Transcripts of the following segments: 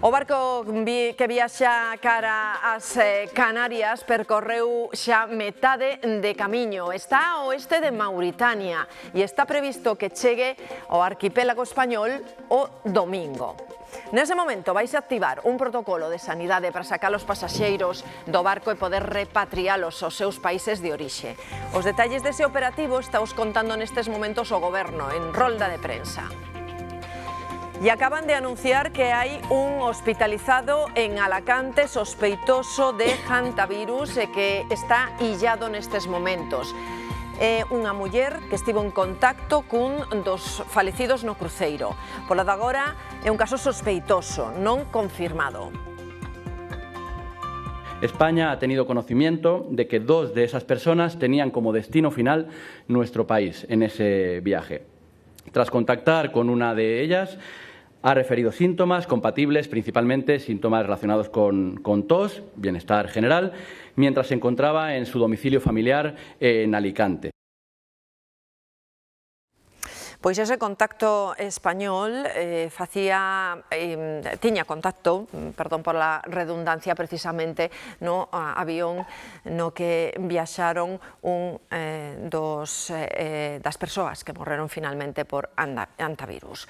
O barco que viaxa cara ás Canarias percorreu xa metade de camiño. Está ao oeste de Mauritania e está previsto que chegue ao arquipélago español o domingo. Nese momento vaise activar un protocolo de sanidade para sacar os pasaxeiros do barco e poder repatrialos aos seus países de orixe. Os detalles dese operativo estamos contando nestes momentos o Goberno en rolda de prensa. E acaban de anunciar que hai un hospitalizado en Alacante sospeitoso de hantavirus e que está illado nestes momentos. É unha muller que estivo en contacto cun dos falecidos no cruceiro. Pola de agora é un caso sospeitoso, non confirmado. España ha tenido conocimiento de que 2 de esas personas tenían como destino final nuestro país en ese viaje. Tras contactar con una de ellas, ha referido síntomas compatibles, principalmente síntomas relacionados con tos, bienestar general, mientras se encontraba en su domicilio familiar en Alicante. Pois ese contacto español tiña contacto, perdón por la redundancia, precisamente no avión no que viaxaron das persoas que morreron finalmente por hantavirus.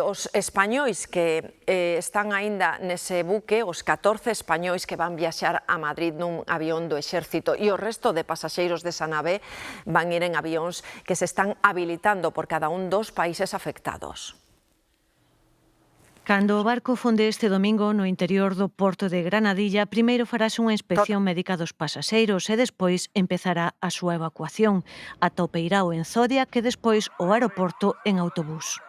Os españois que están aínda nese buque, os 14 españois que van viaxar a Madrid nun avión do Exército e o resto de pasaxeiros desa nave van ir en avións que se están habilitando por cada un dos países afectados. Cando o barco fonde este domingo no interior do porto de Granadilla, primeiro farase unha inspección médica dos pasaxeiros e despois empezará a súa evacuación ata o peirao en Zodia, que despois o aeroporto en autobús.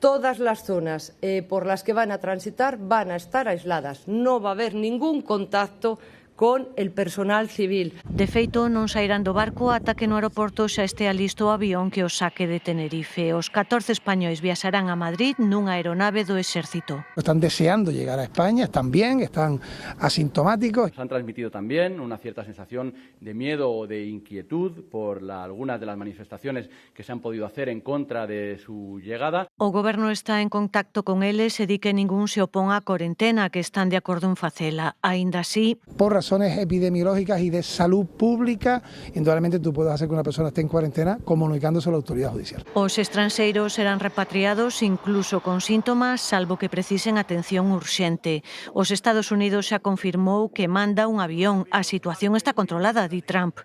Todas las zonas por las que van a transitar van a estar aisladas. No va a haber ningún contacto con el personal civil. De feito, non sairán do barco ata que no aeroporto xa estea listo o avión que os saque de Tenerife. Os 14 españois viaxarán a Madrid nunha aeronave do Exército. Están deseando llegar a España, están bien, están asintomáticos. Nos han transmitido también una cierta sensación de miedo o de inquietud por algunas de las manifestaciones que se han podido hacer en contra de su llegada. O Goberno está en contacto con eles e di que ningún se opón á corentena, que están de acordo en facela. Aínda así, por razones epidemiológicas y de salud pública, indudablemente tú puedes hacer que una persona esté en cuarentena comunicándose a la autoridad judicial. Os estranxeiros serán repatriados incluso con síntomas, salvo que precisen atención urxente. Os Estados Unidos xa confirmou que manda un avión. A situación está controlada, di Trump.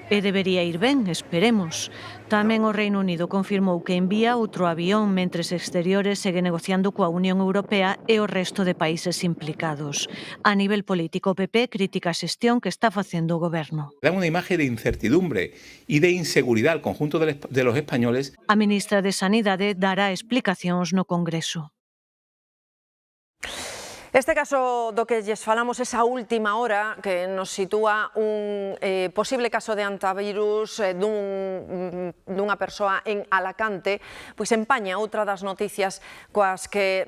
E debería ir ben, esperemos. Tamén o Reino Unido confirmou que envía outro avión, mentres Exteriores segue negociando coa Unión Europea e o resto de países implicados. A nivel político, o PP critica a xestión que está facendo o Goberno. Da unha imaxe de incertidumbre e de inseguridade al conjunto de los españoles. A ministra de Sanidade dará explicacións no Congreso. Este caso do que lles falamos esa última hora que nos sitúa un posible caso de hantavirus dunha persoa en Alacante, pois empaña outra das noticias coas que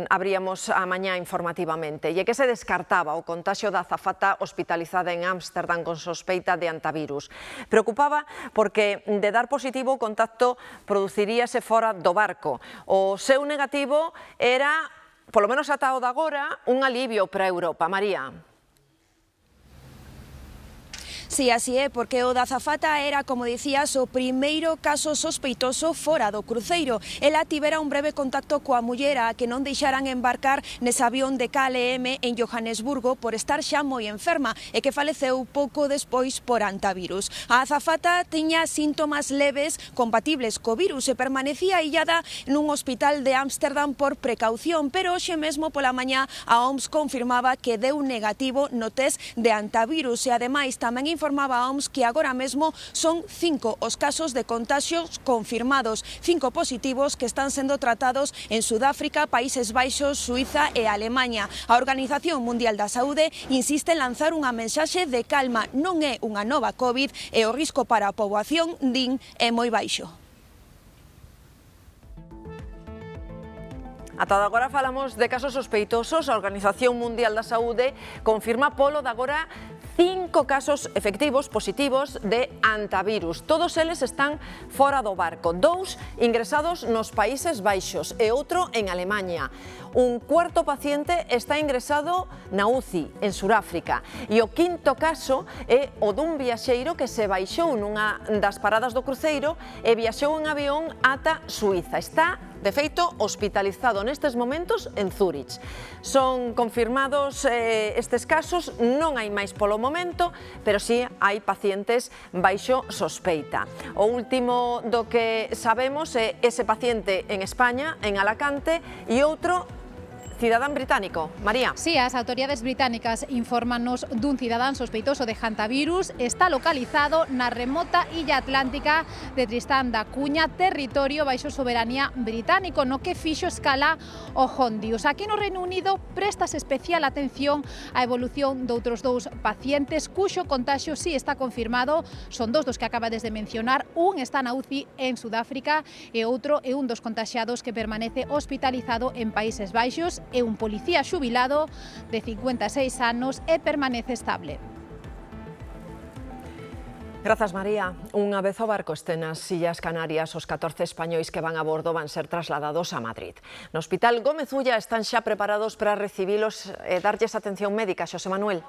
abríamos a mañá informativamente, e é que se descartaba o contaxio da azafata hospitalizada en Ámsterdam con sospeita de hantavirus. Preocupaba porque de dar positivo o contacto produciríase fora do barco. O seu negativo era, polo menos ata o de agora, un alivio para a Europa. María. Sí, así é, porque o da azafata era, como dicías, o primeiro caso sospeitoso fora do cruceiro. Ela tivera un breve contacto coa muller a que non deixaran embarcar nese avión de KLM en Johannesburgo por estar xa moi enferma e que faleceu pouco despois por hantavirus. A azafata tiña síntomas leves compatibles co virus e permanecía illada nun hospital de Ámsterdam por precaución, pero hoxe mesmo pola mañá a OMS confirmaba que deu negativo no test de hantavirus e ademais tamén informaba a OMS que agora mesmo son 5 os casos de contaxios confirmados, 5 positivos que están sendo tratados en Sudáfrica, Países Baixos, Suiza e Alemaña. A Organización Mundial da Saúde insiste en lanzar unha mensaxe de calma. Non é unha nova COVID e o risco para a poboación, din, é moi baixo. Ata agora falamos de casos sospeitosos. A Organización Mundial da Saúde confirma polo de agora 5 casos efectivos positivos de antivirus. Todos eles están fora do barco. 2 ingresados nos Países Baixos e outro en Alemaña. Un cuarto paciente está ingresado na UCI, en Suráfrica. E o quinto caso é o dun viaxeiro que se baixou nunha das paradas do cruceiro e viaxou en avión ata Suiza. Está, de feito, hospitalizado nestes momentos en Zúrich. Son confirmados estes casos, non hai máis polo momento, pero sí hai pacientes baixo sospeita. O último do que sabemos é ese paciente en España, en Alacante, e outro cidadán británico. María. Sí, as autoridades británicas infórmanos dun cidadán sospeitoso de hantavirus. Está localizado na remota illa atlántica de Tristán da Cunha, territorio baixo soberanía británico, no que fixo escala o Hondius. Aquí no Reino Unido prestas especial atención á evolución de outros 2 pacientes cuxo contagio sí está confirmado. Son 2 dos que acabades de mencionar. Un está na UCI en Sudáfrica e outro é un dos contagiados que permanece hospitalizado en Países Baixos. É un policía xubilado de 56 anos e permanece estable. Grazas, María. Unha vez o barco este nas Illas Canarias, os 14 españois que van a bordo van ser trasladados a Madrid. No Hospital Gómez Ulla están xa preparados para recibilos e darlles atención médica. Xosé Manuel.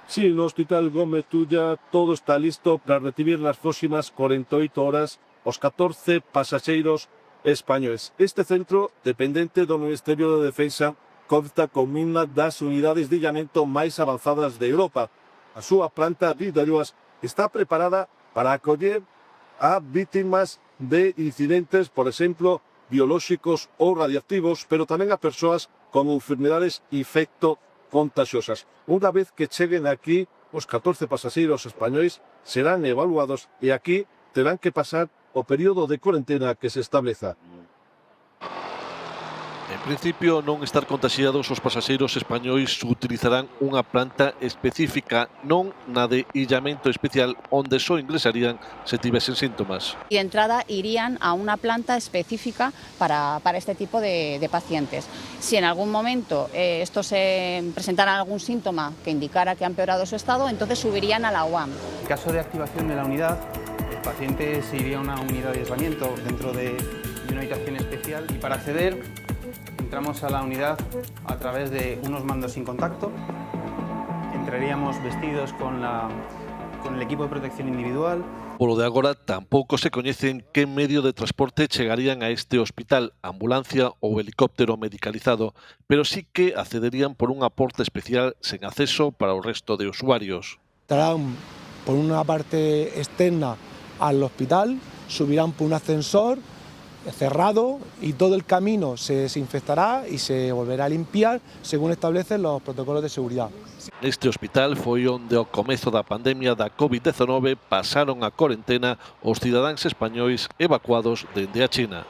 Sí, no Hospital Gómez Ulla todo está listo para recibir nas próximas 48 horas os 14 pasaxeiros españoles. Este centro, dependente do Ministerio de Defensa, conta con unha das unidades de illamento máis avanzadas de Europa. A súa planta de Villalloas está preparada para acoller a vítimas de incidentes, por exemplo, biolóxicos ou radiactivos, pero tamén a persoas con enfermedades infecto-contagiosas. Unha vez que cheguen aquí, os 14 pasaxeiros españois serán evaluados e aquí terán que pasar o período de cuarentena que se estableza. En principio, non estar contagiados os pasaxeiros españois utilizarán unha planta específica, non na de illamento especial, onde só ingresarían se tivesen síntomas. Y de entrada irían a una planta específica para este tipo de pacientes. Si en algún momento estos presentaran algún síntoma que indicara que ha empeorado su estado, entonces subirían a la UAM. En caso de activación de la unidad, el paciente se iría a una unidad de aislamiento dentro de una habitación especial y para acceder entramos a la unidad a través de unos mandos sin contacto. Entraríamos vestidos con el equipo de protección individual. Polo de agora tampouco se coñecen que medio de transporte chegarían a este hospital, ambulancia ou helicóptero medicalizado, pero sí que accederían por unha porta especial sen acceso para o resto de usuarios. Estarán por una parte externa al hospital, subirán por un ascensor cerrado y todo el camino se desinfectará y se volverá a limpiar según establecen los protocolos de seguridad. Neste hospital foi onde ao comezo da pandemia da COVID-19 pasaron a corentena os cidadáns españois evacuados dende a China.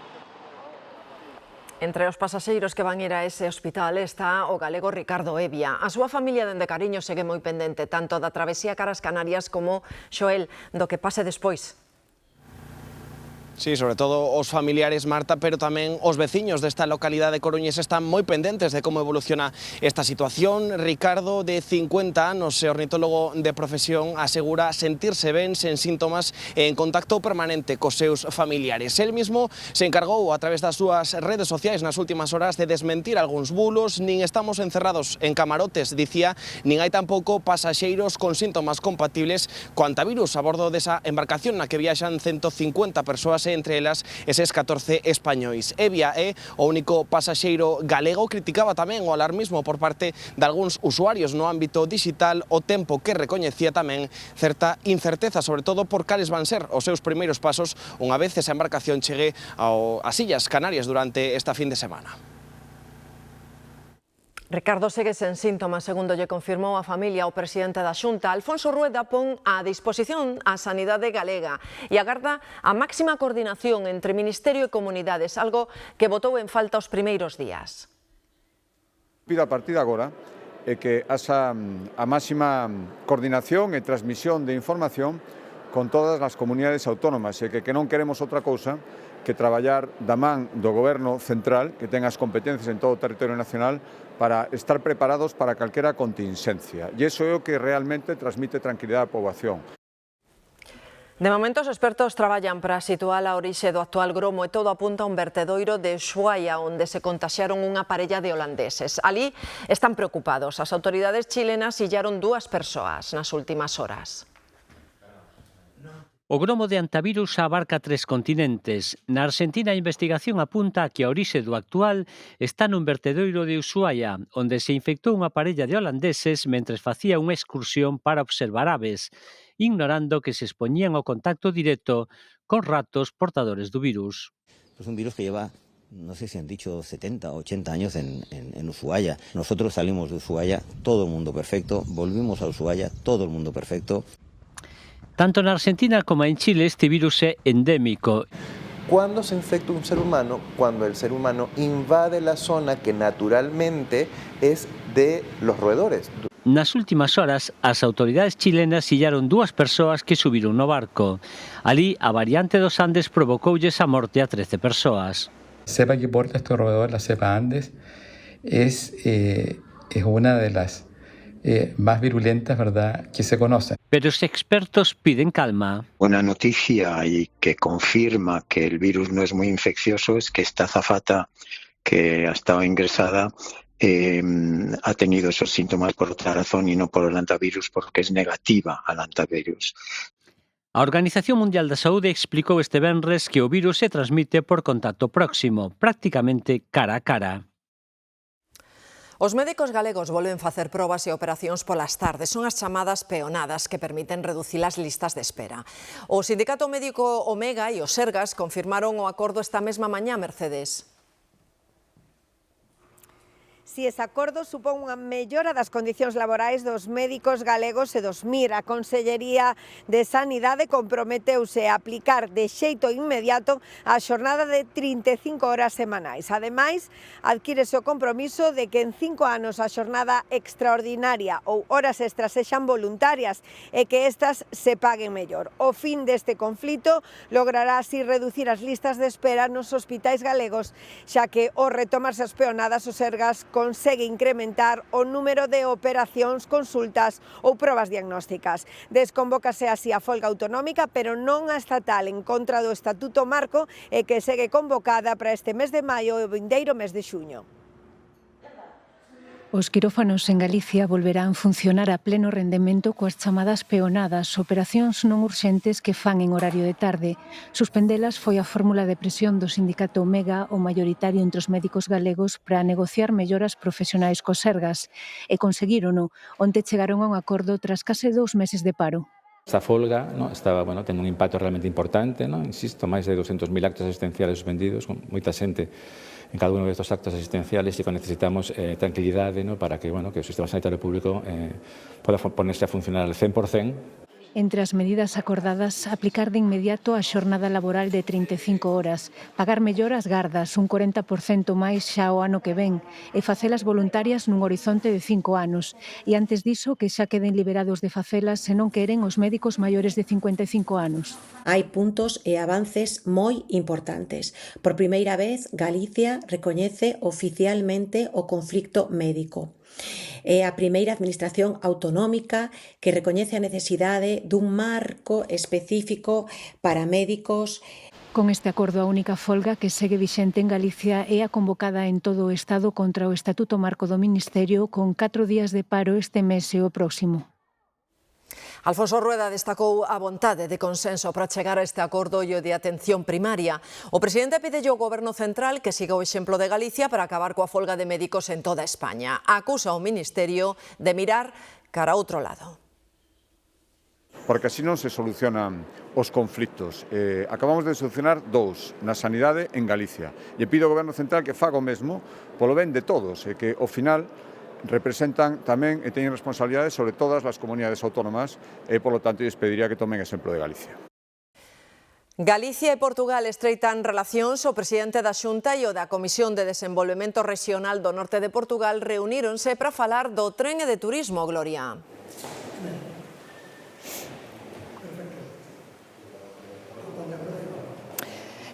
Entre os pasaxeiros que van ir a ese hospital está o galego Ricardo Evia. A súa familia dende Cariño segue moi pendente tanto da travesía cara ás Canarias como, Xoel, do que pase despois. Sí, sobre todo os familiares, Marta, pero tamén os veciños desta localidade coruñesa están moi pendentes de como evoluciona esta situación. Ricardo, de 50 anos, ornitólogo de profesión, asegura sentirse ben, sen síntomas e en contacto permanente cos seus familiares. El mismo se encargou a través das súas redes sociais nas últimas horas de desmentir algúns bulos. Nin estamos encerrados en camarotes, dicía, nin hai tampouco pasaxeiros con síntomas compatibles co antivirus a bordo desa embarcación na que viaxan 150 persoas, entre elas eses 14 españois. Evia é o único pasaxeiro galego. Criticaba tamén o alarmismo por parte de algúns usuarios no ámbito digital, o tempo que recoñecía tamén certa incerteza, sobre todo por cales van ser os seus primeiros pasos unha vez esa embarcación chegue ás Illas Canarias durante esta fin de semana. Ricardo segue sen síntomas, segundo lle confirmou a familia o presidente da Xunta. Alfonso Rueda pon a disposición a sanidade galega e agarda a máxima coordinación entre Ministerio e Comunidades, algo que botou en falta os primeiros días. Pido a partir de agora que haxa a máxima coordinación e transmisión de información con todas as comunidades autónomas e que non queremos outra cousa que traballar da man do Goberno central, que ten as competencias en todo o territorio nacional, para estar preparados para calquera contingencia. E iso é o que realmente transmite tranquilidade á poboación. De momento, os expertos traballan para situar a orixe do actual gromo e todo apunta a un vertedoiro de Ushuaia, onde se contaxiaron unha parella de holandeses. Alí están preocupados. As autoridades chilenas illaron 2 persoas nas últimas horas. O gromo de antivirus abarca 3 continentes. Na Argentina, a investigación apunta a que a orixe do actual está nun vertedoiro de Ushuaia, onde se infectou unha parella de holandeses mentres facía unha excursión para observar aves, ignorando que se expoñían ao contacto directo con ratos portadores do virus. Es un virus que lleva, no sé si han dicho 70 o 80 años en Ushuaia. Nosotros salimos de Ushuaia, todo el mundo perfecto, volvimos a Ushuaia, todo el mundo perfecto. Tanto na Argentina como en Chile este virus é endémico. ¿Cuándo se infecta un ser humano? Cuando el ser humano invade la zona que naturalmente es de los roedores. Nas últimas horas, as autoridades chilenas illaron 2 persoas que subiron no barco. Alí, a variante dos Andes provocoulles a morte a 13 persoas. La cepa que porta este roedor, la cepa Andes, es una de las más virulentas, ¿verdad?, que se conocen. Pero os expertos piden calma. Una noticia y que confirma que el virus no es muy infeccioso es que esta azafata que ha estado ingresada ha tenido esos síntomas por otra razón y no por el antivirus, porque es negativa al antivirus. A Organización Mundial da Saúde explicou este venres que o virus se transmite por contacto próximo, prácticamente cara a cara. Os médicos galegos volven facer probas e operacións polas tardes. Son as chamadas peonadas que permiten reducir as listas de espera. O Sindicato Médico Omega e os Sergas confirmaron o acordo esta mesma mañá, Mercedes. Si ese acordo supón unha mellora das condicións laborais dos médicos galegos e dos MIR. A Consellería de Sanidade comprometeuse a aplicar de xeito inmediato a xornada de 35 horas semanais. Ademais, adquírese o compromiso de que en 5 anos a xornada extraordinaria ou horas extras sexan voluntarias e que estas se paguen mellor. O fin deste conflito logrará así reducir as listas de espera nos hospitais galegos, xa que ao retomarse as peonadas os Sergas consegue incrementar o número de operacións, consultas ou probas diagnósticas. Desconvócase así a folga autonómica, pero non a estatal en contra do Estatuto Marco e que segue convocada para este mes de maio e o vindeiro mes de xuño. Os quirófanos en Galicia volverán funcionar a pleno rendemento coas chamadas peonadas, operacións non urxentes que fan en horario de tarde. Suspendelas foi a fórmula de presión do Sindicato Omega, o maioritario entre os médicos galegos, para negociar melloras profesionais cos Sergas. E conseguírono. Onte chegaron a un acordo tras case 2 meses de paro. Esta folga estaba tendo un impacto realmente importante, insisto, máis de 200.000 actos asistenciales suspendidos, con moita xente en cada uno de estos actos asistenciales, y que necesitamos tranquilidade para que o sistema sanitario público pueda ponerse a funcionar al 100%. Entre as medidas acordadas, aplicar de inmediato a xornada laboral de 35 horas, pagar mellor as gardas, un 40% máis xa o ano que ven, e facelas voluntarias nun horizonte de 5 anos. E antes diso, que xa queden liberados de facelas se non queren os médicos maiores de 55 anos. Hai puntos e avances moi importantes. Por primeira vez, Galicia recoñece oficialmente o conflicto médico. É a primeira administración autonómica que recoñece a necesidade dun marco específico para médicos. Con este acordo, a única folga que segue vixente en Galicia é a convocada en todo o Estado contra o Estatuto Marco do Ministerio, con 4 días de paro este mes e o próximo. Alfonso Rueda destacou a vontade de consenso para chegar a este acordo e o de atención primaria. O presidente pide ao Goberno central que siga o exemplo de Galicia para acabar coa folga de médicos en toda España. Acusa ao Ministerio de mirar cara a outro lado. Porque así non se solucionan os conflictos. Acabamos de solucionar 2 na sanidade en Galicia. E pido ao Goberno central que faga o mesmo polo ben de todos e que, ao final, representan tamén e teñen responsabilidades sobre todas as comunidades autónomas e, polo tanto, lles pediría que tomen exemplo de Galicia. Galicia e Portugal estreitan relacións. O presidente da Xunta e o da Comisión de Desenvolvemento Regional do Norte de Portugal reuníronse para falar do tren e de turismo, Gloria.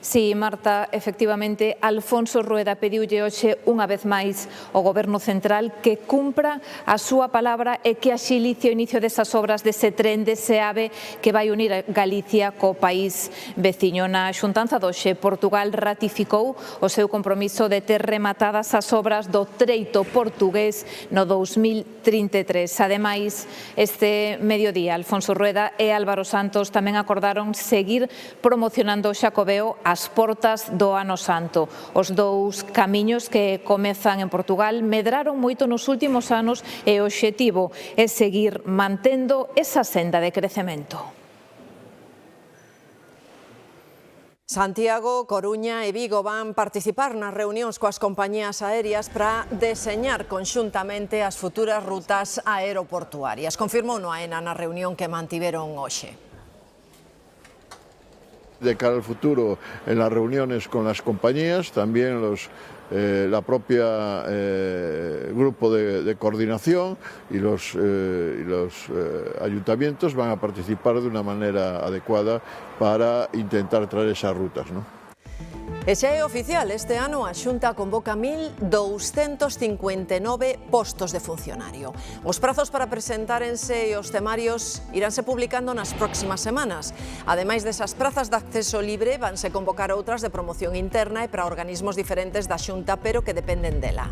Si, Marta, efectivamente, Alfonso Rueda pediulle hoxe unha vez máis ao Goberno Central que cumpra a súa palabra e que axilice o inicio desas obras dese tren, dese AVE que vai unir a Galicia co país veciño. Na xuntanza doxe, Portugal ratificou o seu compromiso de ter rematadas as obras do treito portugués no 2033. Ademais, este mediodía, Alfonso Rueda e Álvaro Santos tamén acordaron seguir promocionando o Xacobeo ás portas do Ano Santo. Os dous camiños que comezan en Portugal medraron moito nos últimos anos e o obxectivo é seguir mantendo esa senda de crecemento. Santiago, Coruña e Vigo van participar nas reunións coas compañías aéreas para deseñar conxuntamente as futuras rutas aeroportuarias. Confirmou no AENA na reunión que mantiveron hoxe. De cara al futuro, en las reuniones con las compañías, también la propia grupo de coordinación y los ayuntamientos van a participar de una manera adecuada para intentar traer esas rutas, ¿no? E xa é oficial, este ano a Xunta convoca 1.259 postos de funcionario. Os prazos para presentárense e os temarios iránse publicando nas próximas semanas. Ademais desas prazas de acceso libre, vanse convocar outras de promoción interna e para organismos diferentes da Xunta, pero que dependen dela.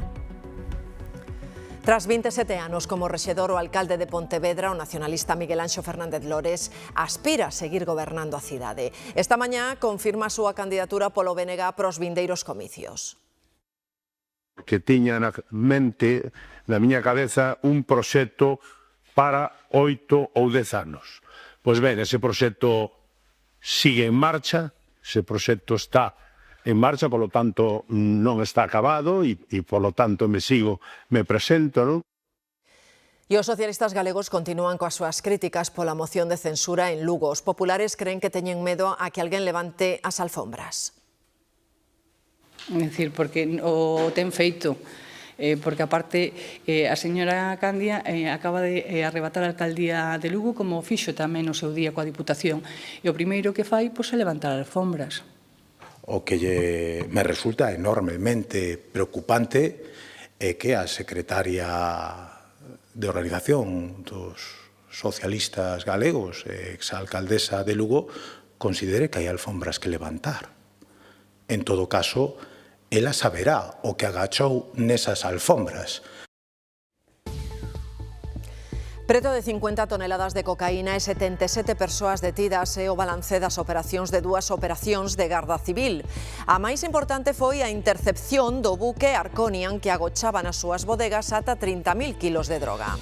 Tras 27 anos como rexedor, o alcalde de Pontevedra, o nacionalista Miguel Anxo Fernández Lores, aspira a seguir gobernando a cidade. Esta mañá confirma a súa candidatura polo BNG para os vindeiros comicios. Que tiña na mente, na miña cabeza, un proxecto para 8 ou 10 anos. Pois ben, ese proxecto sigue en marcha, ese proxecto está en marcha, polo tanto non está acabado e polo tanto me presento, non? E os socialistas galegos continúan coas súas críticas pola moción de censura en Lugo. Os populares creen que teñen medo a que alguén levante as alfombras. É dicir, porque o ten feito, porque aparte a señora Candia acaba de arrebatar a alcaldía de Lugo como fixo tamén no seu día coa Diputación. E o primeiro que fai é levantar as alfombras. O que me resulta enormemente preocupante é que a secretaria de organización dos socialistas galegos, exalcaldesa de Lugo, considere que hai alfombras que levantar. En todo caso, ela saberá o que agachou nesas alfombras. Preto de 50 toneladas de cocaína e 77 persoas detidas é o balance das operacións de dúas operacións de Garda Civil. A máis importante foi a intercepción do buque Arconian que agochaba nas súas bodegas ata 30.000 kilos de droga.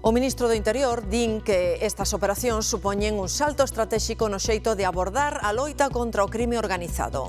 O ministro do Interior din que estas operacións supoñen un salto estratéxico no xeito de abordar a loita contra o crime organizado.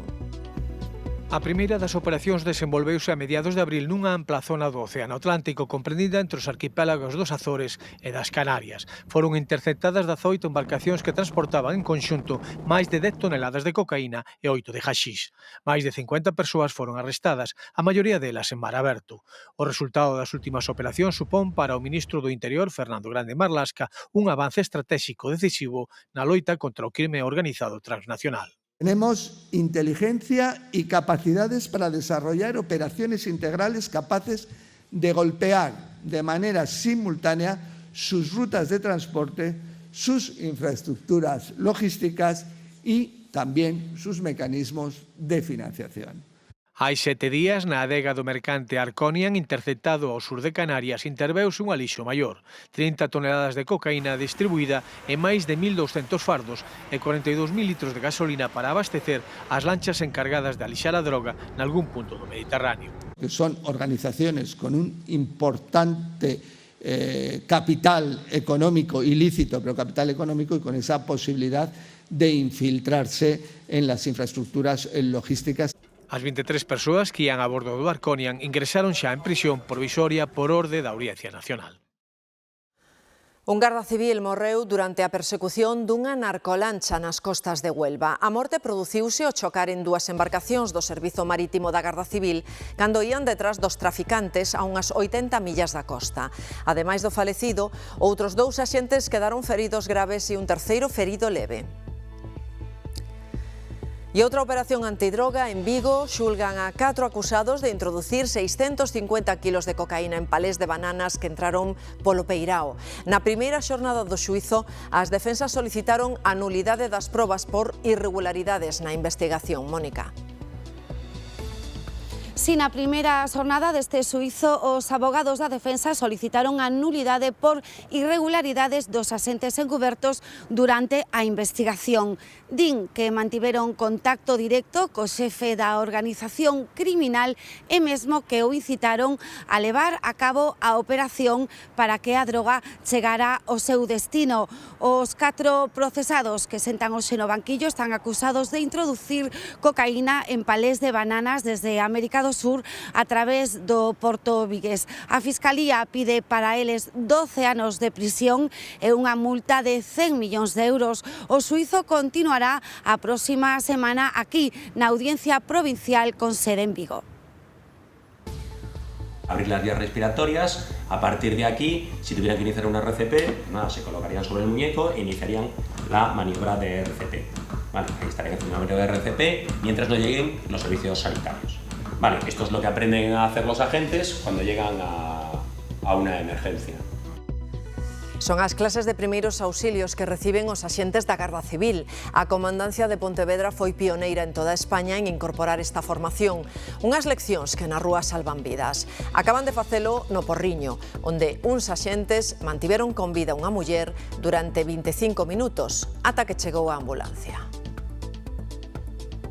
A primeira das operacións desenvolveuse a mediados de abril nunha ampla zona do Océano Atlántico comprendida entre os arquipélagos dos Azores e das Canarias. Foron interceptadas 18 embarcacións que transportaban en conxunto máis de 10 toneladas de cocaína e 8 de haxix. Máis de 50 persoas foron arrestadas, a maioría delas en mar aberto. O resultado das últimas operacións supón para o ministro do Interior, Fernando Grande Marlasca, un avance estratéxico decisivo na loita contra o crime organizado transnacional. Tenemos inteligencia y capacidades para desarrollar operaciones integrales capaces de golpear de manera simultánea sus rutas de transporte, sus infraestructuras logísticas y también sus mecanismos de financiación. Hai 7 días, na adega do mercante Arconian, interceptado ao sur de Canarias, interveuse un alixo maior. 30 toneladas de cocaína distribuída en máis de 1.200 fardos e 42.000 litros de gasolina para abastecer as lanchas encargadas de alixar a droga nalgún punto do Mediterráneo. Que son organizaciones con un importante capital económico ilícito, pero capital económico y con esa posibilidad de infiltrarse en las infraestructuras logísticas. As 23 persoas que ian a bordo do Arconian ingresaron xa en prisión provisoria por orde da Audiencia Nacional. Un garda civil morreu durante a persecución dunha narcolancha nas costas de Huelva. A morte produciuse ao chocar en dúas embarcacións do Servizo Marítimo da Garda Civil cando ían detrás dos traficantes a unhas 80 millas da costa. Ademais do falecido, outros 2 axentes quedaron feridos graves e un terceiro ferido leve. E outra operación antidroga en Vigo xulgan a 4 acusados de introducir 650 kilos de cocaína en palés de bananas que entraron polo Peirao. Na primeira xornada do xuízo, as defensas solicitaron a nulidade das probas por irregularidades na investigación. Mónica. Si na primeira xornada deste xuízo, os abogados da defensa solicitaron a nulidade por irregularidades dos axentes encubertos durante a investigación. Din que mantiveron contacto directo co xefe da organización criminal e mesmo que o incitaron a levar a cabo a operación para que a droga chegara ao seu destino. Os 4 procesados que sentan hoxe no banquillo están acusados de introducir cocaína en palés de bananas desde América do Sur a través do Porto Vigués. A Fiscalía pide para eles 12 anos de prisión e unha multa de 100 millóns de euros. O xuízo continuará a próxima semana aquí na Audiencia Provincial con sede en Vigo. Abrir las vías respiratorias, a partir de aquí, si tuvieran que iniciar una RCP, nada, se colocarían sobre el muñeco e iniciarían la maniobra de RCP. Vale, ahí estarían haciendo una maniobra de RCP mientras no lleguen los servicios sanitarios. Vale, esto es lo que aprenden a hacer los agentes cuando llegan a una emergencia. Son as clases de primeiros auxilios que reciben os axentes da Garda Civil. A Comandancia de Pontevedra foi pioneira en toda España en incorporar esta formación. Unhas leccións que na rúa salvan vidas. Acaban de facelo no Porriño, onde uns axentes mantiveron con vida unha muller durante 25 minutos, ata que chegou a ambulancia.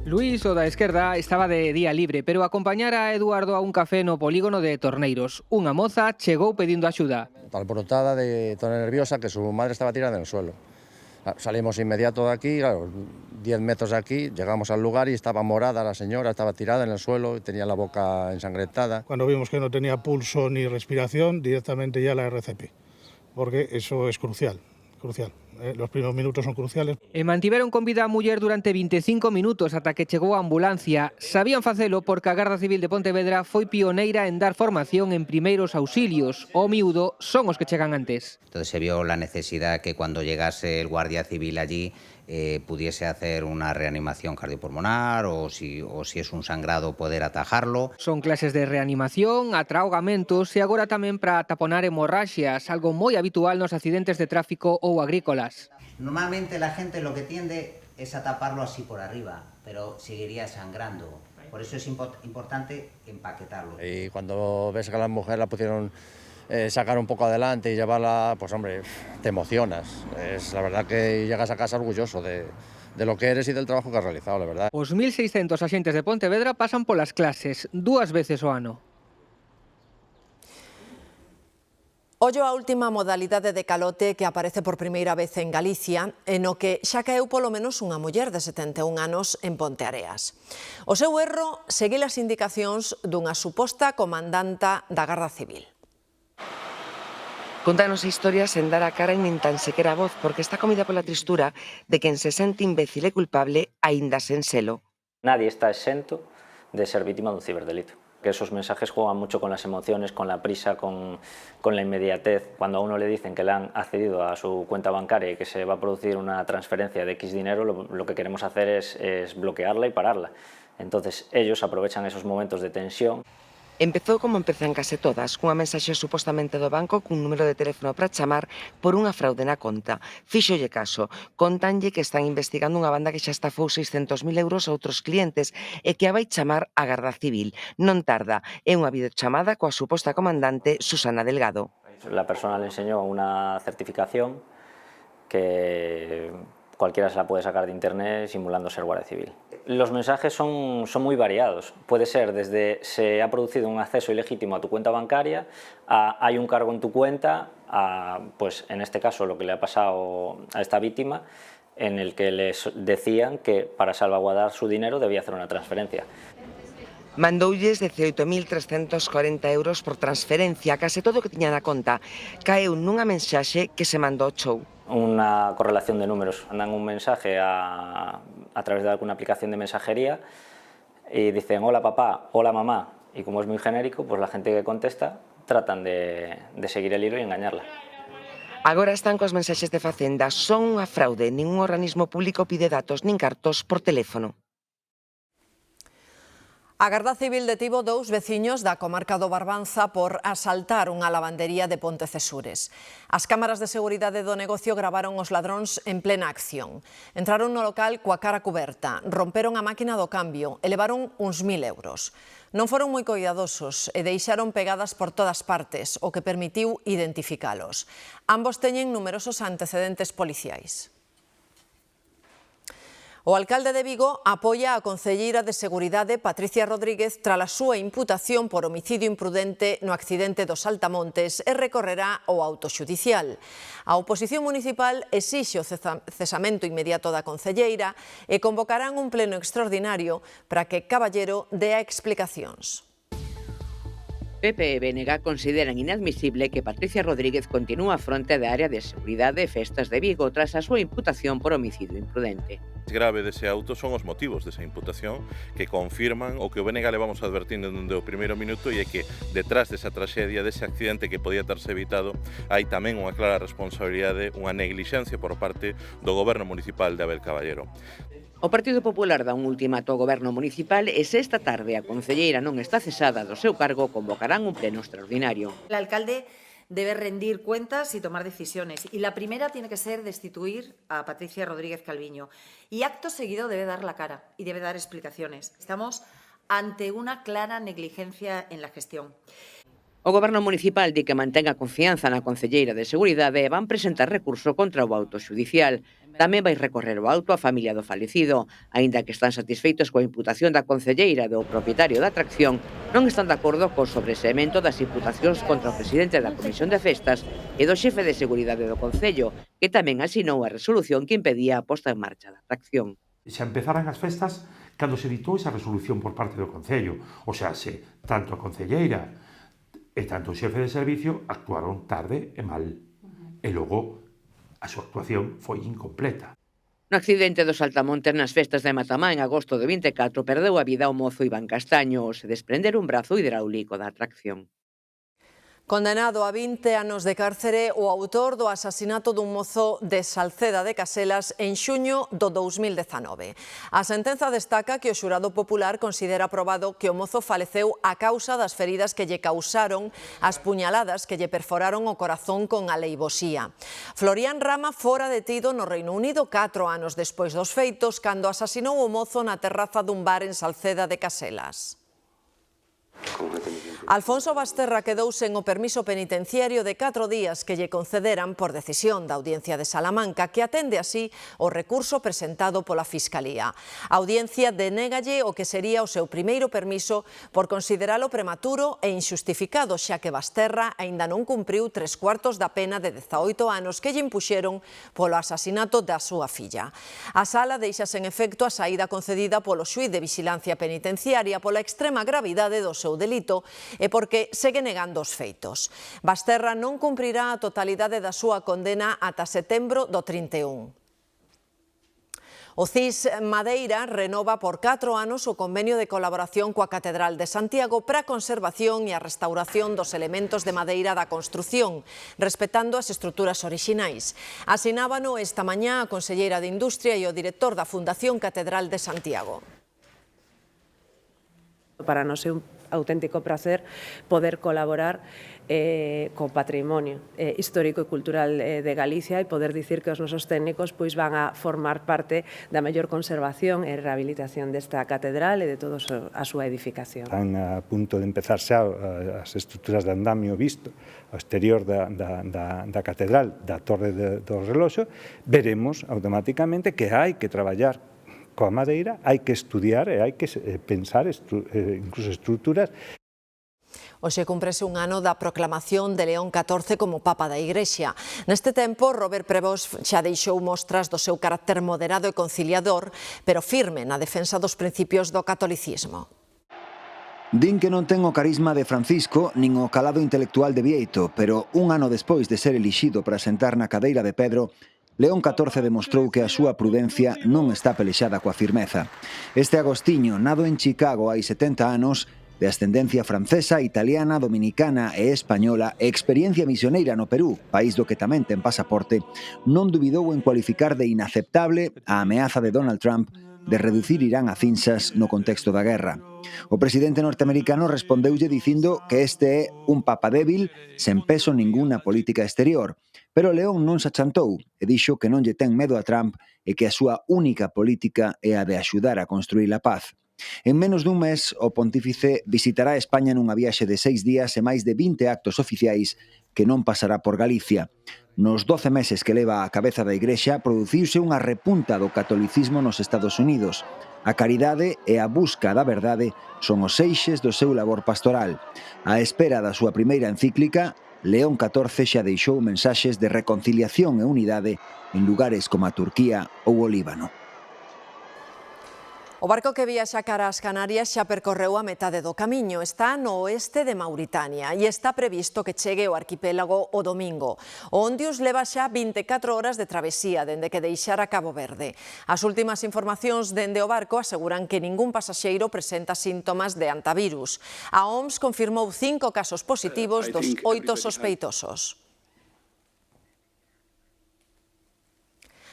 Luís, o da esquerda, estaba de día libre, pero acompañara a Eduardo a un café no polígono de Torneiros. Unha moza chegou pedindo axuda. Alborotada, toda nerviosa, que su madre estaba tirada en el suelo. Salimos inmediato de aquí, claro, 10 metros de aquí, llegamos al lugar y estaba morada la señora, estaba tirada en el suelo y tenía la boca ensangrentada. Cuando vimos que no tenía pulso ni respiración, directamente ya la RCP, porque eso es crucial. Los primeros minutos son cruciales. E mantiveron con vida a muller durante 25 minutos ata que chegou a ambulancia. Sabían facelo porque a Garda Civil de Pontevedra foi pioneira en dar formación en primeiros auxilios. O miúdo son os que chegan antes. Entonces se vio la necesidad que cuando llegase el guardia civil allí pudiese hacer una reanimación cardiopulmonar o si es un sangrado poder atajarlo. Son clases de reanimación, atraugamentos e agora tamén para taponar hemorraxias, algo moi habitual nos accidentes de tráfico ou agrícolas. Normalmente la gente lo que tiende es a taparlo así por arriba, pero seguiría sangrando. Por eso es importante empaquetarlo. Y cuando ves que a la mujer la pudieron sacar un poco adelante y llevarla, pues hombre, te emocionas. Es la verdad que llegas a casa orgulloso de lo que eres y del trabajo que has realizado, la verdad. Os 1.600 axentes de Pontevedra pasan polas clases 2 veces ao ano. Ollo a última modalidade de calote que aparece por primeira vez en Galicia, en o que xa caeu polo menos unha muller de 71 anos en Ponteareas. O seu erro seguir as indicacións dunha suposta comandanta da Garda Civil. Contanos a historia sen dar a cara nin tan sequera voz, porque está comida pola tristura de quen se sente imbécil e culpable aínda sen selo. Nadie está exento de ser víctima dun ciberdelito. Que esos mensajes juegan mucho con las emociones, con la prisa, con la inmediatez. Cuando a uno le dicen que le han accedido a su cuenta bancaria y que se va a producir una transferencia de X dinero, lo que queremos hacer es bloquearla y pararla. Entonces ellos aprovechan esos momentos de tensión. Empezou como empezan case todas, cunha mensaxe supostamente do banco cun número de teléfono para chamar por unha fraude na conta. Fíxolle caso, contanlle que están investigando unha banda que xa estafou 600.000 euros a outros clientes e que a vai chamar a Garda Civil. Non tarda, é unha videochamada coa suposta comandante Susana Delgado. La persona le enseñó una certificación que cualquiera se la puede sacar de internet simulando ser Guardia Civil. Los mensajes son muy variados. Puede ser desde se ha producido un acceso ilegítimo a tu cuenta bancaria, a hay un cargo en tu cuenta, a, pues en este caso lo que le ha pasado a esta víctima, en el que les decían que para salvaguardar su dinero debía hacer una transferencia. Mandoulles 18.340 euros por transferencia, case todo o que tiña na conta. Caeu nunha mensaxe que se mandou ao chou. Una correlación de números. Mandan un mensaje a través de alguna aplicación de mensajería y dicen hola papá, hola mamá, y como es muy genérico, pues la gente que contesta tratan de seguir el hilo y engañarla. Agora están coas mensaxes de Facenda. Son unha fraude. Ningún organismo público pide datos nin cartos por teléfono. A Garda Civil detivo 2 veciños da comarca do Barbanza por asaltar unha lavandería de Pontecesures. As cámaras de seguridade do negocio gravaron os ladróns en plena acción. Entraron no local coa cara cuberta, romperon a máquina do cambio e levaron uns 1000 euros. Non foron moi coidadosos e deixaron pegadas por todas partes, o que permitiu identificalos. Ambos teñen numerosos antecedentes policiais. O alcalde de Vigo apoia a concelleira de Seguridade Patricia Rodríguez tras a súa imputación por homicidio imprudente no accidente dos Saltamontes e recorrerá ao auto xudicial. A oposición municipal exixe o cesamento inmediato da concelleira e convocarán un pleno extraordinario para que Caballero dea explicacións. PP e BNG consideran inadmisible que Patricia Rodríguez continúa á fronte da área de seguridade e festas de Vigo tras a súa imputación por homicidio imprudente. O grave dese auto son os motivos desa imputación que confirman o que o BNG levamos advertindo dende o primeiro minuto e é que detrás desa traxedia, dese accidente que podía terse evitado, hai tamén unha clara responsabilidade, unha neglixencia por parte do goberno municipal de Abel Caballero. O Partido Popular dá un ultimato ao goberno municipal e se esta tarde a concelleira non está cesada do seu cargo, convocarán un pleno extraordinario. El alcalde debe rendir cuentas y tomar decisiones. Y la primera tiene que ser destituir a Patricia Rodríguez Calviño. Y acto seguido debe dar la cara y debe dar explicaciones. Estamos ante una clara negligencia en la gestión. O goberno municipal di que mantén a confianza na concelleira de Seguridade e van presentar recurso contra o auto xudicial. Tamén vai recorrer o auto a familia do falecido. Aínda que están satisfeitos coa imputación da concelleira e do propietario da atracción, non están de acordo co sobreseemento das imputacións contra o presidente da Comisión de Festas e do xefe de Seguridade do Concello, que tamén asinou a resolución que impedía a posta en marcha da atracción. Xa empezaran as festas cando se ditou esa resolución por parte do Concello. O sea, se tanto a concelleira e tanto o xefe de servicio actuaron tarde e mal. E logo a súa actuación foi incompleta. No accidente dos Saltamontes nas festas de Matamá en agosto de 24 perdeu a vida o mozo Iván Castaño ao se desprender un brazo hidráulico da atracción. Condenado a 20 anos de cárcere o autor do asasinato dun mozo de Salceda de Caselas en xuño do 2019. A sentenza destaca que o xurado popular considera aprobado que o mozo faleceu a causa das feridas que lle causaron as puñaladas que lle perforaron o corazón con aleivosía. Florian Rama fora detido no Reino Unido 4 anos despois dos feitos cando asasinou o mozo na terraza dun bar en Salceda de Caselas. Alfonso Basterra quedou sen o permiso penitenciario de 4 días que lle concederan por decisión da Audiencia de Salamanca, que atende así o recurso presentado pola Fiscalía. A Audiencia denégalle o que sería o seu primeiro permiso por consideralo prematuro e inxustificado, xa que Basterra aínda non cumpriu 3/4 da pena de 18 anos que lle impuxeron polo asasinato da súa filla. A sala deixa sen efecto a saída concedida polo xuíz de vixilancia penitenciaria pola extrema gravidade do seu delito e porque segue negando os feitos. Basterra non cumprirá a totalidade da súa condena ata setembro do 31. O CIS Madeira renova por 4 anos o convenio de colaboración coa Catedral de Santiago para a conservación e a restauración dos elementos de madeira da construción, respetando as estruturas orixinais. Asinábano esta mañá a conselleira de Industria e o director da Fundación Catedral de Santiago. Para nós é un auténtico prazer poder colaborar co patrimonio histórico e cultural de Galicia e poder dicir que os nosos técnicos pois van a formar parte da mellor conservación e rehabilitación desta catedral e de toda a súa edificación. Están a punto de empezar xa as estruturas de andamio visto ao exterior da catedral, da torre do reloxo, veremos automáticamente que hai que traballar coa madeira, hai que estudiar e hai que pensar incluso estruturas. Hoxe cúmprese un ano da proclamación de León XIV como Papa da Igrexa. Neste tempo, Robert Prevost xa deixou mostras do seu carácter moderado e conciliador, pero firme na defensa dos principios do catolicismo. Din que non ten o carisma de Francisco nin o calado intelectual de Bieito, pero un ano despois de ser elixido para sentar na cadeira de Pedro, León XIV demostrou que a súa prudencia non está pelexada coa firmeza. Este agostiño, nado en Chicago hai 70 anos, de ascendencia francesa, italiana, dominicana e española, e experiencia misioneira no Perú, país do que tamén ten pasaporte, non dubidou en cualificar de inaceptable a ameaza de Donald Trump de reducir Irán a cinzas no contexto da guerra. O presidente norteamericano respondeulle dicindo que este é un papa débil sen peso ningún na política exterior. Pero León non se achantou e dixo que non lle ten medo a Trump e que a súa única política é a de axudar a construir a paz. En menos dun mes, o pontífice visitará España nunha viaxe de 6 días e máis de 20 actos oficiais que non pasará por Galicia. Nos 12 meses que leva a cabeza da Igrexa, produciuse unha repunta do catolicismo nos Estados Unidos. A caridade e a busca da verdade son os eixes do seu labor pastoral. A espera da súa primeira encíclica, León XIV xa deixou mensaxes de reconciliación e unidade en lugares como a Turquía ou o Líbano. O barco que viaxa cara ás Canarias xa percorreu a metade do camiño. Está no oeste de Mauritania e está previsto que chegue ao arquipélago o domingo. O Ondius leva xa 24 horas de travesía dende que deixara Cabo Verde. As últimas informacións dende o barco aseguran que ningún pasaxeiro presenta síntomas de antivirus. A OMS confirmou 5 casos positivos dos 8 sospeitosos.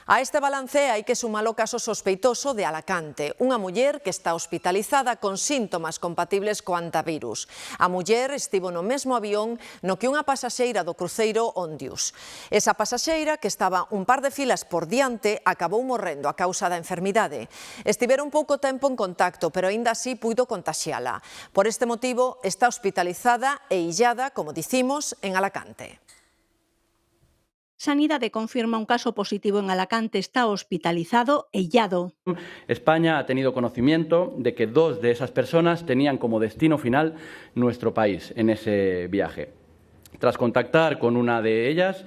A este balance hai que sumar o caso sospeitoso de Alacante, unha muller que está hospitalizada con síntomas compatibles co antivirus. A muller estivo no mesmo avión no que unha pasaxeira do cruceiro Ondius. Esa pasaxeira, que estaba un par de filas por diante, acabou morrendo a causa da enfermidade. Estiveron pouco tempo en contacto, pero aínda así puido contaxiala. Por este motivo, está hospitalizada e illada, como dicimos, en Alacante. Sanidade confirma un caso positivo en Alacante, está hospitalizado e illado. España ha tenido conocimiento de que 2 de esas personas tenían como destino final nuestro país en ese viaje. Tras contactar con una de ellas,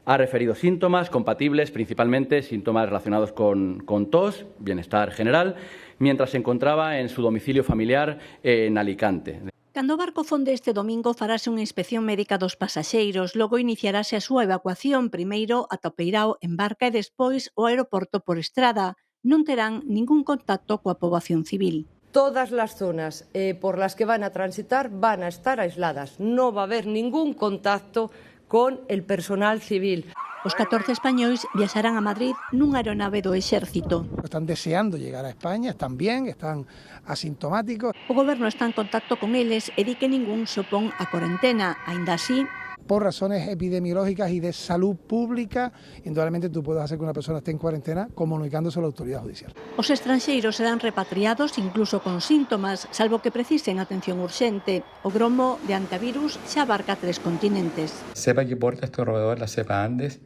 ha referido síntomas compatibles, principalmente síntomas relacionados con tos, bienestar general, mientras se encontraba en su domicilio familiar en Alicante. Cando o barco fonde este domingo farase unha inspección médica dos pasaxeiros, logo iniciarase a súa evacuación, primeiro ata o Peirao en barca e despois o aeroporto por estrada. Non terán ningún contacto coa poboación civil. Todas las zonas por las que van a transitar van a estar aisladas. No va a haber ningún contacto con el personal civil. Os 14 españois viaxarán a Madrid nunha aeronave do Exército. Están deseando llegar a España, están bien, están asintomáticos. O goberno está en contacto con eles e di que ningún se opón a cuarentena. Aínda así, por razones epidemiológicas y de salud pública, indudablemente tú puedes hacer que una persona esté en cuarentena comunicándose a la autoridad judicial. Os estranxeiros serán repatriados incluso con síntomas, salvo que precisen atención urxente. O gromo de antivirus xa abarca 3 continentes. La cepa que porta este roedor, la cepa Andes,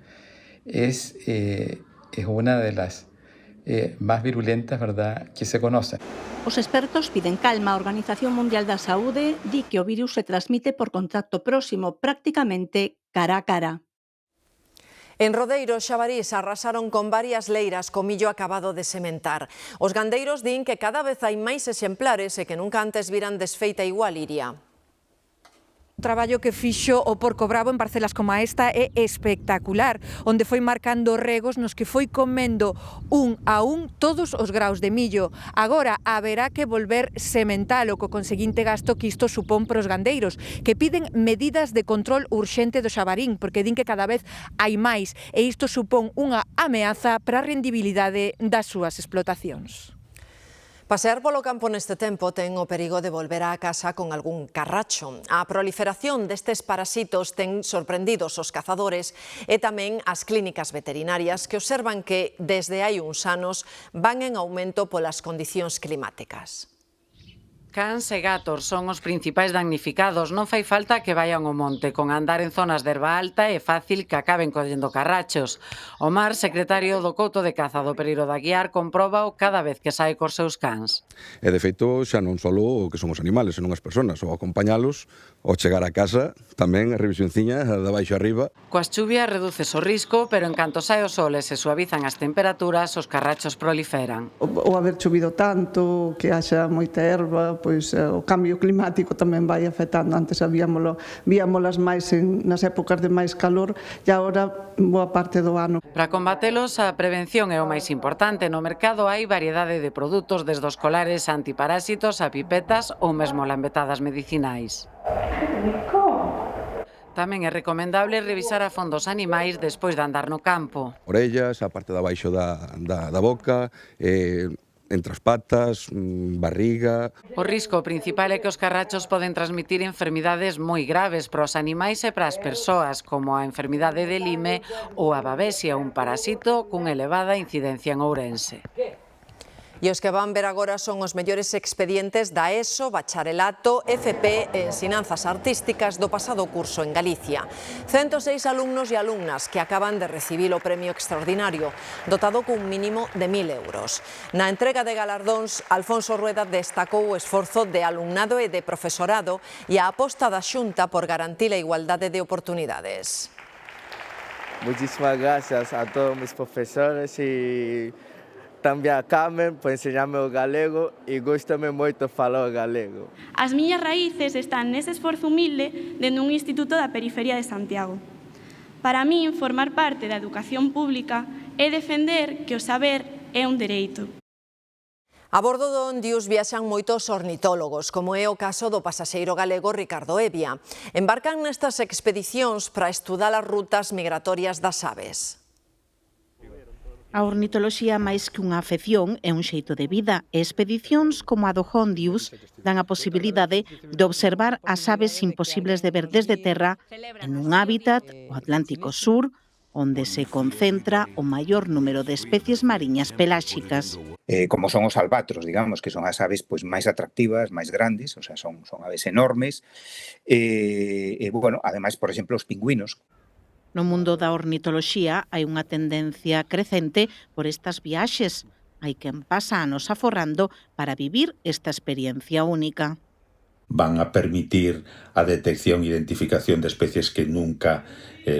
es una de las más virulentas, ¿verdad?, que se conocen. Os expertos piden calma. A Organización Mundial da Saúde di que o virus se transmite por contacto próximo, prácticamente cara a cara. En Rodeiro, Xabarís, arrasaron con varias leiras co millo acabado de sementar. Os gandeiros din que cada vez hai máis exemplares e que nunca antes viran desfeita igual, Iria. O traballo que fixo o Porco Bravo en parcelas como esta é espectacular, onde foi marcando regos nos que foi comendo un a un todos os graus de millo. Agora haberá que volver sementalo co conseguinte gasto que isto supón para os gandeiros, que piden medidas de control urxente do xabarín, porque din que cada vez hai máis e isto supón unha ameaza para a rendibilidade das súas explotacións. Pasear polo campo neste tempo ten o perigo de volver á casa con algún carracho. A proliferación destes parasitos ten sorprendidos os cazadores e tamén as clínicas veterinarias que observan que desde hai uns anos van en aumento polas condicións climáticas. Cans e gatos son os principais damnificados. Non fai falta que vayan ao monte. Con andar en zonas de herba alta é fácil que acaben collendo carrachos. Omar, secretario do Couto de Caza do Pereiro da Guiar, compróbao cada vez que sae cos seus cans. E de feito xa non só o que son os animales, senón as persoas, ou acompañalos, ou chegar a casa, tamén a revisionciña de baixo arriba. Coas chuvias reduces o risco, pero en canto sae o sol e se suavizan as temperaturas, os carrachos proliferan. O haber chovido tanto, que haxa moita herba, pois o cambio climático tamén vai afectando. Antes víamolas máis nas épocas de máis calor e agora boa parte do ano. Para combatelos, a prevención é o máis importante. No mercado hai variedade de produtos, desde os colares antiparásitos a pipetas ou mesmo lambetadas medicinais. Tamén é recomendable revisar a fondo os animais despois de andar no campo. Orellas, a parte de abaixo da boca, entre as patas, barriga. O risco principal é que os carrachos poden transmitir enfermidades moi graves para os animais e para as persoas, como a enfermidade de Lyme ou a babesia, un parasito cunha elevada incidencia en Ourense. E os que van ver agora son os mellores expedientes da ESO, Bacharelato, FP e Ensinanzas Artísticas do pasado curso en Galicia. 106 alumnos e alumnas que acaban de recibir o premio extraordinario, dotado cun mínimo de 1.000 euros. Na entrega de galardóns, Alfonso Rueda destacou o esforzo de alumnado e de profesorado e a aposta da Xunta por garantir a igualdade de oportunidades. Muchísimas gracias a todos mis profesores e tamén a Carmen por enseñarme o galego e gústame moito falar o galego. As miñas raíces están nese esforzo humilde dende un instituto da periferia de Santiago. Para min, formar parte da educación pública é defender que o saber é un dereito. A bordo do Ondius viaxan moitos ornitólogos, como é o caso do pasaxeiro galego Ricardo Evia. Embarcan nestas expedicións para estudar as rutas migratorias das aves. A ornitoloxía, máis que unha afección, é un xeito de vida e expedicións como a do Hondius dan a posibilidade de observar as aves imposibles de ver desde terra en un hábitat, o Atlántico Sur, onde se concentra o maior número de especies mariñas peláxicas. Como son os albatros, digamos, que son as aves máis atractivas, máis grandes, o sea, son aves enormes. Bueno, ademais, por exemplo, os pingüinos. No mundo da ornitoloxía hai unha tendencia crecente por estas viaxes. Hai quen pasa anos aforrando para vivir esta experiencia única. Van a permitir a detección e identificación de especies que nunca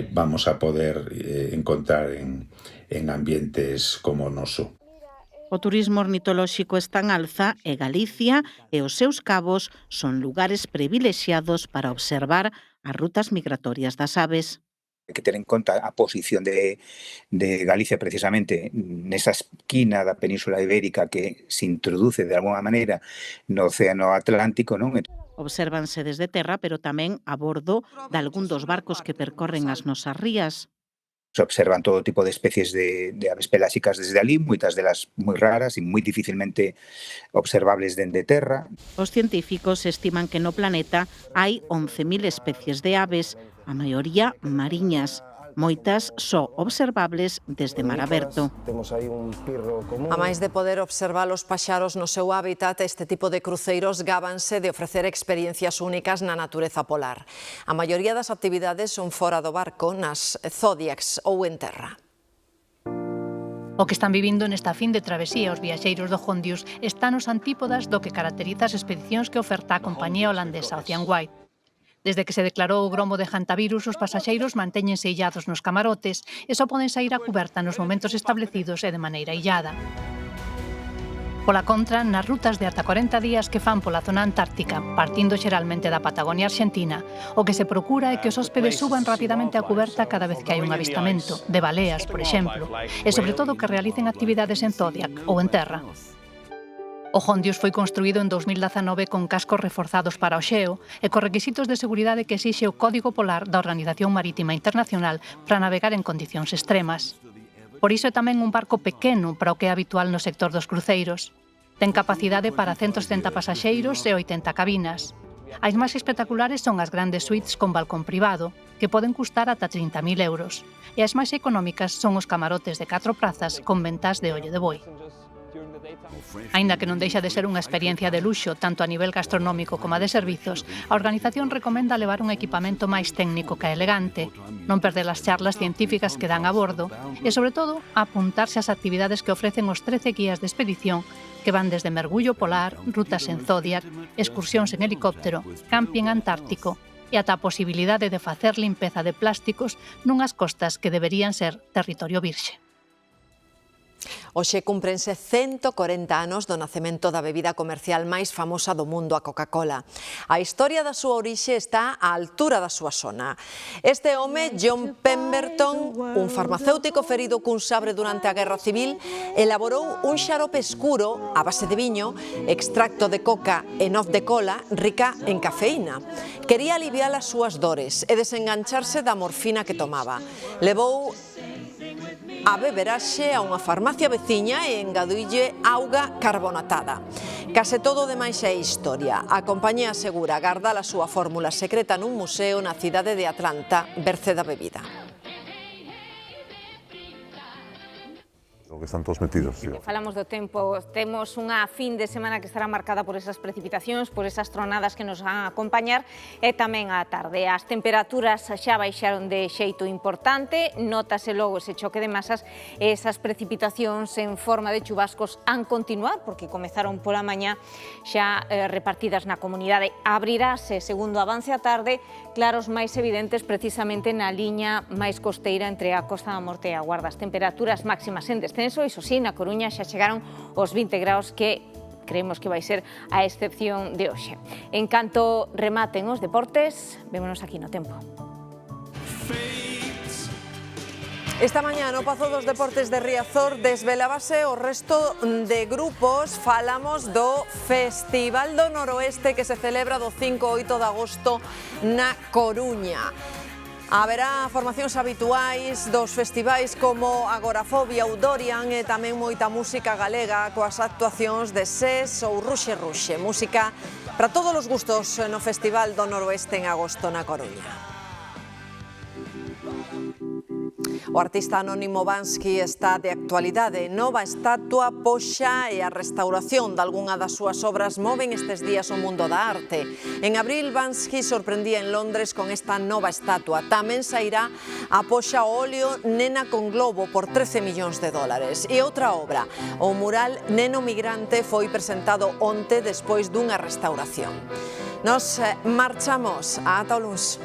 vamos a poder encontrar en ambientes como o noso. O turismo ornitolóxico está en alza e Galicia e os seus cabos son lugares privilexiados para observar as rutas migratorias das aves. Hai que ter en conta a posición de Galicia precisamente nesa esquina da Península Ibérica que se introduce de alguna maneira no Océano Atlántico, non? Obsérvanse desde terra, pero tamén a bordo de algún dos barcos que percorren as nosas rías. Se observan todo tipo de especies de aves peláxicas desde ali, moitas delas moi raras e moi dificilmente observables dende terra. Os científicos estiman que no planeta hai 11.000 especies de aves, a maioría mariñas. Moitas só observables desde mar aberto. A máis de poder observar os paxaros no seu hábitat, este tipo de cruceiros gábanse de ofrecer experiencias únicas na natureza polar. A maioría das actividades son fora do barco, nas zodiacs ou en terra. O que están vivindo nesta fin de travesía os viaxeiros do Hondius está nos antípodas do que caracteriza as expedicións que oferta a compañía holandesa Ocean White. Desde que se declarou o gromo de hantavirus, os pasaxeiros mantéñense illados nos camarotes e só poden saír a cuberta nos momentos establecidos e de maneira illada. Pola contra, nas rutas de ata 40 días que fan pola zona antártica, partindo xeralmente da Patagonia Argentina, o que se procura é que os hóspedes suban rapidamente a cuberta cada vez que hai un avistamento, de baleas, por exemplo, e sobre todo que realicen actividades en zodiac ou en terra. O Hondius foi construído en 2019 con cascos reforzados para o xeo e con requisitos de seguridade que exixe o Código Polar da Organización Marítima Internacional para navegar en condicións extremas. Por iso é tamén un barco pequeno para o que é habitual no sector dos cruceiros. Ten capacidade para 170 pasaxeiros e 80 cabinas. As máis espectaculares son as grandes suites con balcón privado, que poden custar ata 30.000 euros, e as máis económicas son os camarotes de 4 prazas con ventás de ollo de boi. Aínda que non deixa de ser unha experiencia de luxo tanto a nivel gastronómico como a de servizos, a organización recomenda levar un equipamento máis técnico que elegante, non perder as charlas científicas que dan a bordo e, sobre todo, apuntarse ás actividades que ofrecen os 13 guías de expedición que van desde mergullo polar, rutas en zodiac, excursións en helicóptero, camping antártico e ata a posibilidade de facer limpeza de plásticos nunhas costas que deberían ser territorio virxe. Hoxe cúmprense 140 anos do nacemento da bebida comercial máis famosa do mundo, a Coca-Cola. A historia da súa orixe está á altura da súa sona. Este home, John Pemberton, un farmacéutico ferido cun sabre durante a Guerra Civil, elaborou un xarope escuro a base de viño, extracto de coca e noz de cola rica en cafeína. Quería aliviar as súas dores e desengancharse da morfina que tomaba. Levou a beberaxe a unha farmacia veciña e engaduille auga carbonatada. Case todo demais é historia. A compañía asegura gardar a súa fórmula secreta nun museo na cidade de Atlanta, berce da bebida. Que están todos metidos. Sí. Falamos do tempo, temos unha fin de semana que estará marcada por esas precipitacións, por esas tronadas que nos van a acompañar e tamén á tarde. As temperaturas xa baixaron de xeito importante, notase logo ese choque de masas e esas precipitacións en forma de chubascos han continuar porque comezaron pola mañá xa repartidas na comunidade. Abrirase, segundo avance a tarde, claros máis evidentes precisamente na liña máis costeira entre a Costa da Morte e a Guarda. As temperaturas máximas en descenso, iso sí, na Coruña xa chegaron os 20 graus que creemos que vai ser a excepción de hoxe. En canto rematen os deportes, vémonos aquí no tempo. Esta mañá no Pazo dos Deportes de Riazor desvelábase o resto de grupos. Falamos do Festival do Noroeste que se celebra do 5 ao 8 de agosto na Coruña. Haberá formacións habituais dos festivais como Agorafobia ou Dorian e tamén moita música galega coas actuacións de SES ou Ruxe Ruxe. Música para todos os gustos no Festival do Noroeste en agosto na Coruña. O artista anónimo Bansky está de actualidade. Nova estatua, poxa e a restauración de algunha das súas obras moven estes días o mundo da arte. En abril, Bansky sorprendía en Londres con esta nova estatua. Tamén sairá a poxa ao óleo Nena con globo por 13 millóns de dólares. E outra obra, o mural Neno migrante, foi presentado onte despois dunha restauración. Nos marchamos. Ata o luns.